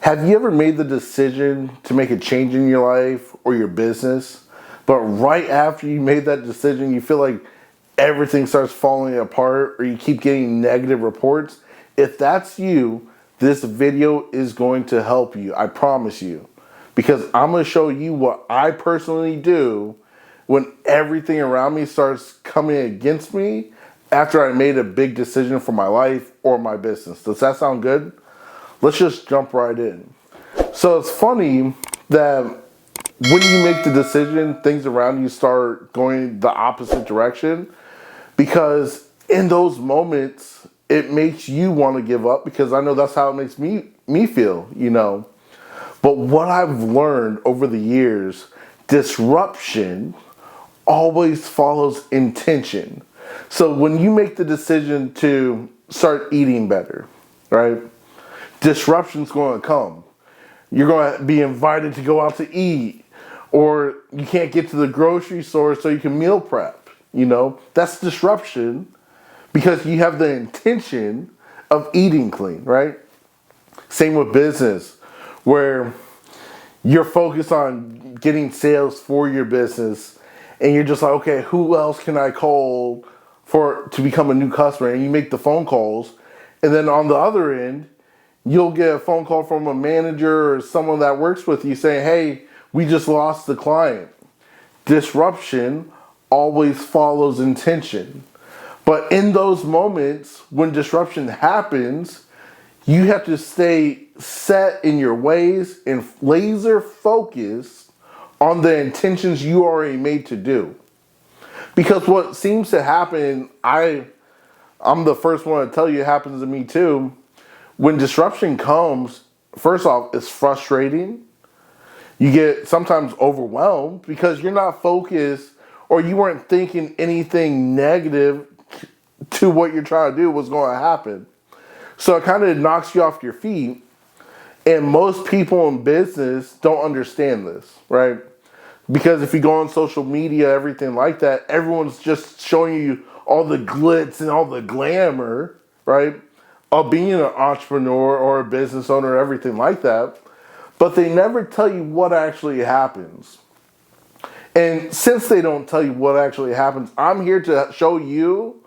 Have you ever made the decision to make a change in your life or your business, but right after you made that decision, you feel like everything starts falling apart or you keep getting negative reports? If that's you, this video is going to help you. I promise you. Because I'm going to show you what I personally do when everything around me starts coming against me after I made a big decision for my life or my business. Does that sound good? Let's just jump right in. So it's funny that when you make the decision, things around you start going the opposite direction because in those moments, it makes you want to give up because I know that's how it makes me feel. But what I've learned over the years, disruption always follows intention. So when you make the decision to start eating better, right? Disruption's going to come. You're going to be invited to go out to eat, or you can't get to the grocery store so you can meal prep. That's disruption because you have the intention of eating clean, right? Same with business, where you're focused on getting sales for your business and you're just like, okay, who else can I call to become a new customer? And you make the phone calls, and then on the other end, you'll get a phone call from a manager or someone that works with you saying, hey, we just lost the client. Disruption always follows intention. But in those moments when disruption happens, you have to stay set in your ways and laser focused on the intentions you already made to do. Because what seems to happen, I'm the first one to tell you it happens to me too. When disruption comes, first off, it's frustrating. You get sometimes overwhelmed because you're not focused or you weren't thinking anything negative to what you're trying to do was going to happen. So it kind of knocks you off your feet. And most people in business don't understand this, right? Because if you go on social media, everything like that, everyone's just showing you all the glitz and all the glamour, right? Of being an entrepreneur or a business owner, everything like that. But they never tell you what actually happens. And since they don't tell you what actually happens, I'm here to show you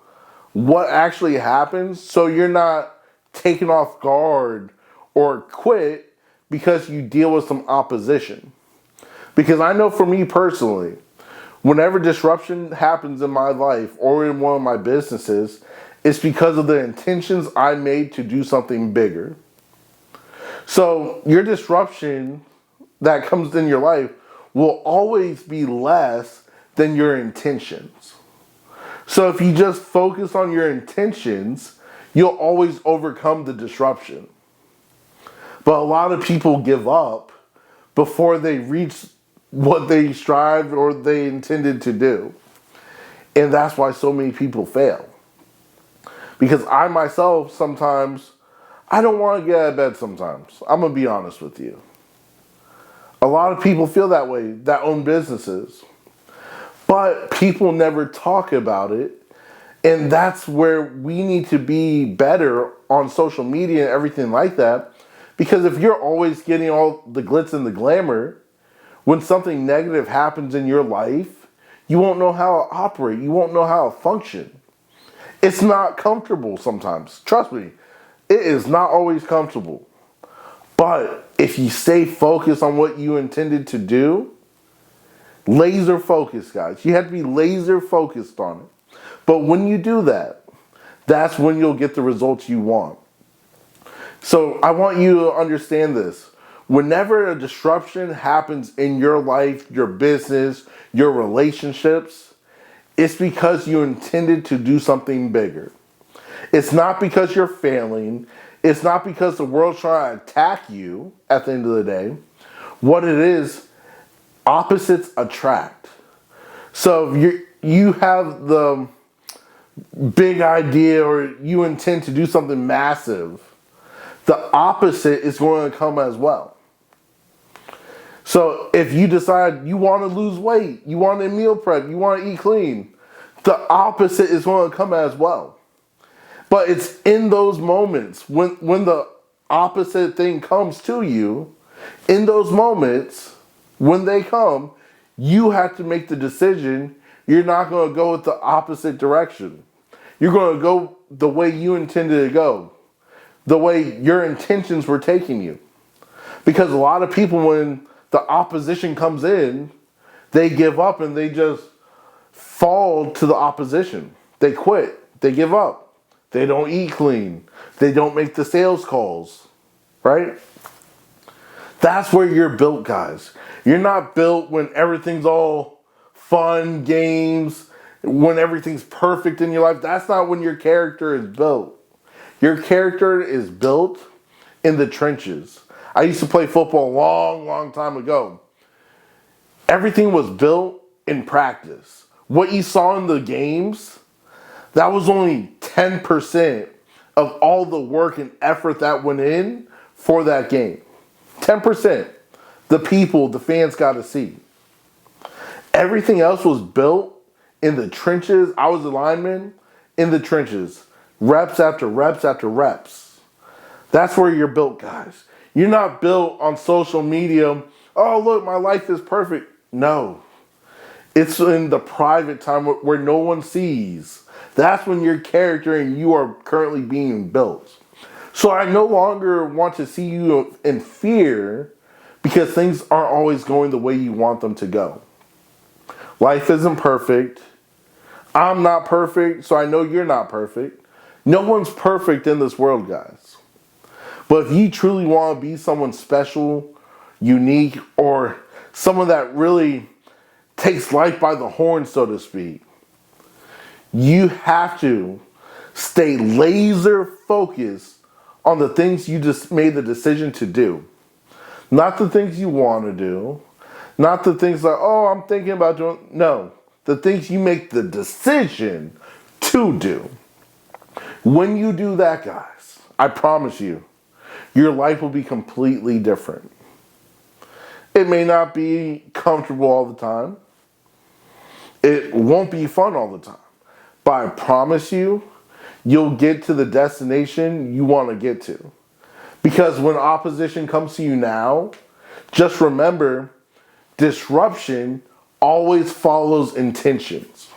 what actually happens so you're not taken off guard or quit because you deal with some opposition. Because I know for me personally, whenever disruption happens in my life or in one of my businesses, it's because of the intentions I made to do something bigger. So your disruption that comes in your life will always be less than your intentions. So if you just focus on your intentions, you'll always overcome the disruption. But a lot of people give up before they reach what they strived or they intended to do. And that's why so many people fail. Because I myself sometimes, I don't want to get out of bed sometimes. I'm going to be honest with you. A lot of people feel that way that own businesses. But people never talk about it. And that's where we need to be better on social media and everything like that. Because if you're always getting all the glitz and the glamour, when something negative happens in your life, you won't know how to operate. You won't know how to function. It's not comfortable sometimes. Trust me, it is not always comfortable. But if you stay focused on what you intended to do, laser focused, guys. You have to be laser focused on it. But when you do that, that's when you'll get the results you want. So I want you to understand this. Whenever a disruption happens in your life, your business, your relationships, it's because you intended to do something bigger. It's not because you're failing. It's not because the world's trying to attack you at the end of the day. What it is, opposites attract. So if you have the big idea or you intend to do something massive, the opposite is going to come as well. So if you decide you want to lose weight, you want to meal prep, you want to eat clean, the opposite is going to come as well. But it's in those moments when the opposite thing comes to you, in those moments, when they come, you have to make the decision. You're not going to go with the opposite direction. You're going to go the way you intended to go, the way your intentions were taking you. Because a lot of people, when the opposition comes in, they give up and they just fall to the opposition. They quit. They give up. They don't eat clean. They don't make the sales calls, right? That's where you're built, guys. You're not built when everything's all fun, games, when everything's perfect in your life. That's not when your character is built. Your character is built in the trenches. I used to play football a long, long time ago. Everything was built in practice. What you saw in the games, that was only 10% of all the work and effort that went in for that game. 10%. The people, the fans got to see. Everything else was built in the trenches. I was a lineman in the trenches. Reps after reps after reps. That's where you're built, guys. You're not built on social media. Oh, look, my life is perfect. No. It's in the private time where no one sees. That's when your character and you are currently being built. So I no longer want to see you in fear because things aren't always going the way you want them to go. Life isn't perfect. I'm not perfect, so I know you're not perfect. No one's perfect in this world, guys. But if you truly want to be someone special, unique, or someone that really takes life by the horn, so to speak, you have to stay laser focused on the things you just made the decision to do. Not the things you want to do. Not the things like, oh, I'm thinking about doing. No. The things you make the decision to do. When you do that, guys, I promise you, your life will be completely different. It may not be comfortable all the time. It won't be fun all the time. But I promise you, you'll get to the destination you want to get to. Because when opposition comes to you now, just remember, disruption always follows intentions.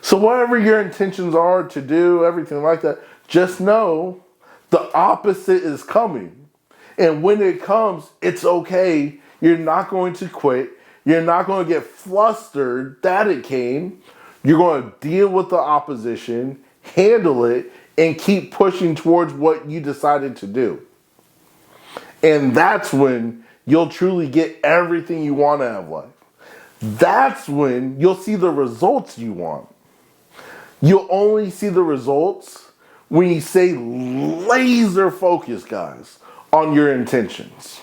So whatever your intentions are to do, everything like that, just know the opposite is coming. And when it comes, it's okay. You're not going to quit. You're not going to get flustered that it came. You're going to deal with the opposition, handle it, and keep pushing towards what you decided to do. And that's when you'll truly get everything you want out of life. That's when you'll see the results you want. You'll only see the results when you stay laser focused, guys, on your intentions.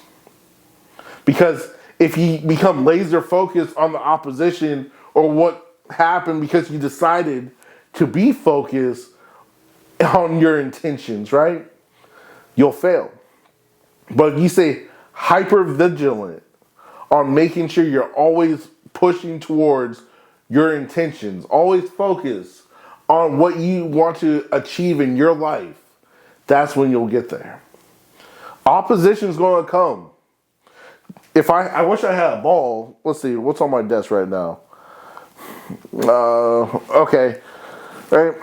Because if you become laser focused on the opposition or what happened because you decided to be focused on your intentions, right? You'll fail. But if you stay hyper vigilant on making sure you're always pushing towards your intentions, always focus on what you want to achieve in your life, that's when you'll get there. Opposition's going to come. If I wish I had a ball. Let's see, what's on my desk right now? Okay, right?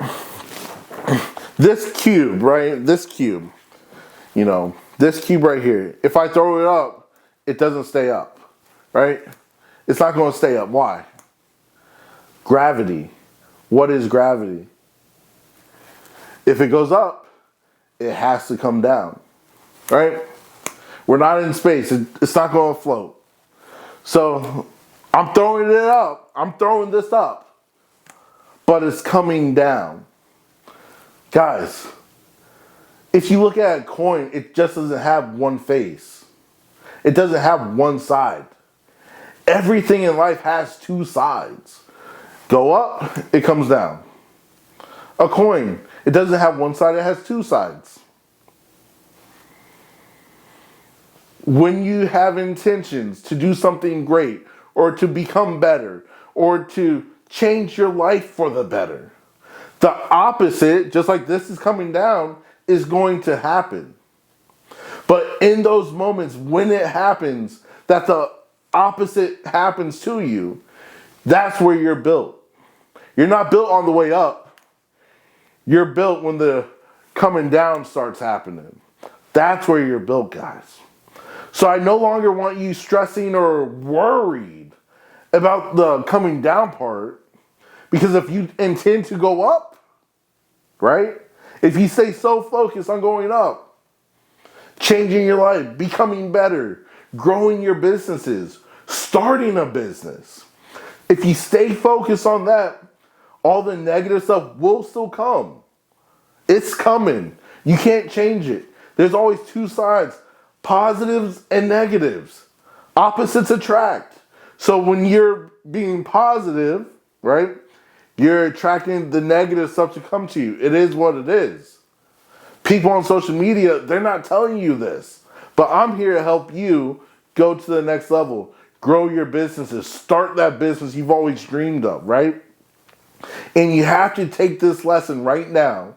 This cube, right? This cube, this cube right here. If I throw it up, it doesn't stay up, right? It's not going to stay up. Why? Gravity. What is gravity? If it goes up, it has to come down, right? We're not in space. It's not going to float. So I'm throwing it up. I'm throwing this up. But it's coming down. Guys, if you look at a coin, it just doesn't have one face. It doesn't have one side. Everything in life has two sides. Go up, it comes down. A coin, it doesn't have one side, it has two sides. When you have intentions to do something great, or to become better, or to change your life for the better, the opposite, just like this is coming down, is going to happen. But in those moments, when it happens, that the opposite happens to you, that's where you're built. You're not built on the way up. You're built when the coming down starts happening. That's where you're built, guys. So I no longer want you stressing or worried about the coming down part, because if you intend to go up, right? If you stay so focused on going up, changing your life, becoming better, growing your businesses, starting a business, if you stay focused on that, all the negative stuff will still come. It's coming. You can't change it. There's always two sides, positives and negatives. Opposites attract. So when you're being positive, right, you're attracting the negative stuff to come to you. It is what it is. People on social media, they're not telling you this. But I'm here to help you go to the next level. Grow your businesses. Start that business you've always dreamed of, right? And you have to take this lesson right now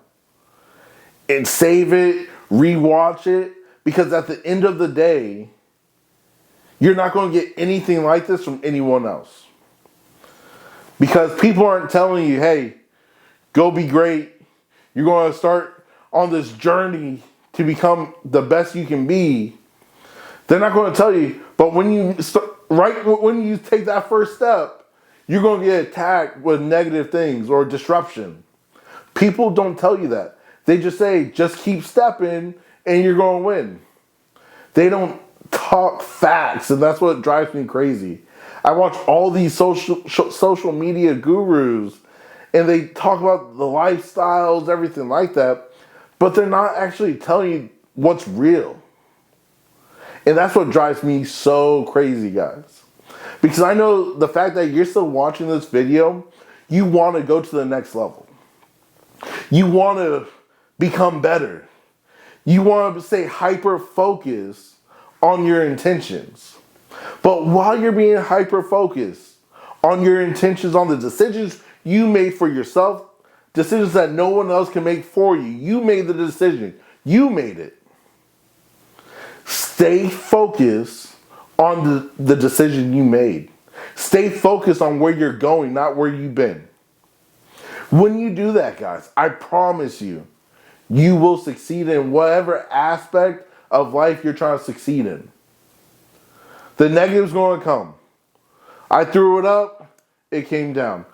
and save it, rewatch it, because at the end of the day, you're not going to get anything like this from anyone else. Because people aren't telling you, hey, go be great. You're going to start on this journey to become the best you can be. They're not going to tell you, but when you start, right when you take that first step, you're going to get attacked with negative things or disruption. People don't tell you that. They just say, just keep stepping and you're going to win. They don't talk facts, and that's what drives me crazy. I watch all these social media gurus, and they talk about the lifestyles, everything like that, but they're not actually telling you what's real. And that's what drives me so crazy, guys. Because I know the fact that you're still watching this video, you want to go to the next level. You want to become better. You want to stay hyper-focused on your intentions. But while you're being hyper-focused on your intentions, on the decisions you made for yourself, decisions that no one else can make for you, you made the decision. You made it. Stay focused on the decision you made. Stay focused on where you're going, not where you've been. When you do that, guys, I promise you, you will succeed in whatever aspect of life you're trying to succeed in. The negative's going to come. I threw it up, it came down.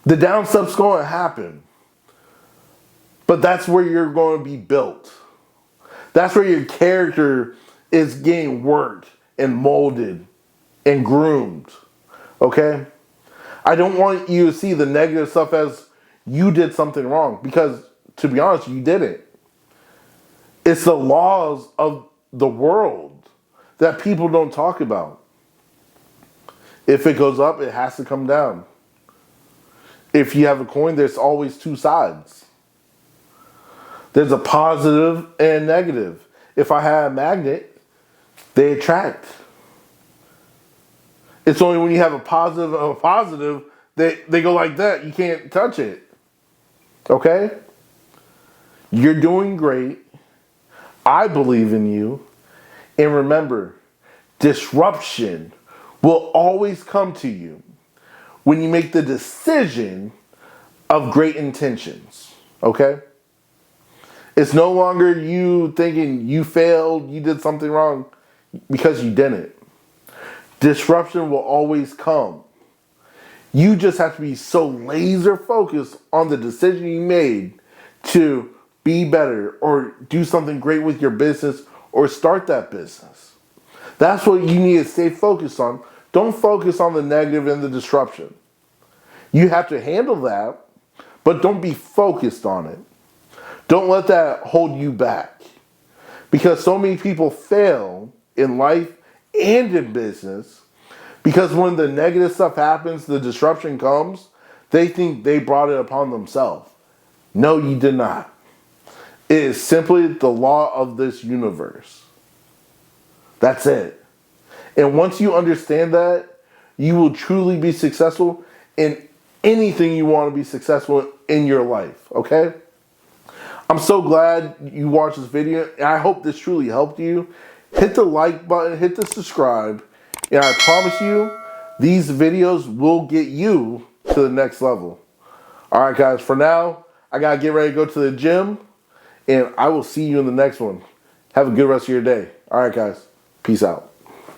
The down stuff's going to happen. But that's where you're going to be built. That's where your character is getting worked and molded and groomed. Okay? I don't want you to see the negative stuff as you did something wrong, because, to be honest, you didn't. It's the laws of the world that people don't talk about. If it goes up, it has to come down. If you have a coin, there's always two sides. There's a positive and negative. If I have a magnet, they attract. It's only when you have a positive, they go like that. You can't touch it. Okay? You're doing great. I believe in you. And remember, disruption will always come to you when you make the decision of great intentions. Okay? It's no longer you thinking you failed, you did something wrong, because you didn't. Disruption will always come. You just have to be so laser focused on the decision you made to be better or do something great with your business or start that business. That's what you need to stay focused on. Don't focus on the negative and the disruption. You have to handle that, but don't be focused on it. Don't let that hold you back. Because so many people fail in life and in business because when the negative stuff happens, the disruption comes, they think they brought it upon themselves. No, you did not. It is simply the law of this universe. That's it. And once you understand that, you will truly be successful in anything you want to be successful in your life, okay? I'm so glad you watched this video, and I hope this truly helped you. Hit the like button, hit the subscribe, and I promise you, these videos will get you to the next level. All right, guys, for now, I got to get ready to go to the gym, and I will see you in the next one. Have a good rest of your day. All right, guys. Peace out.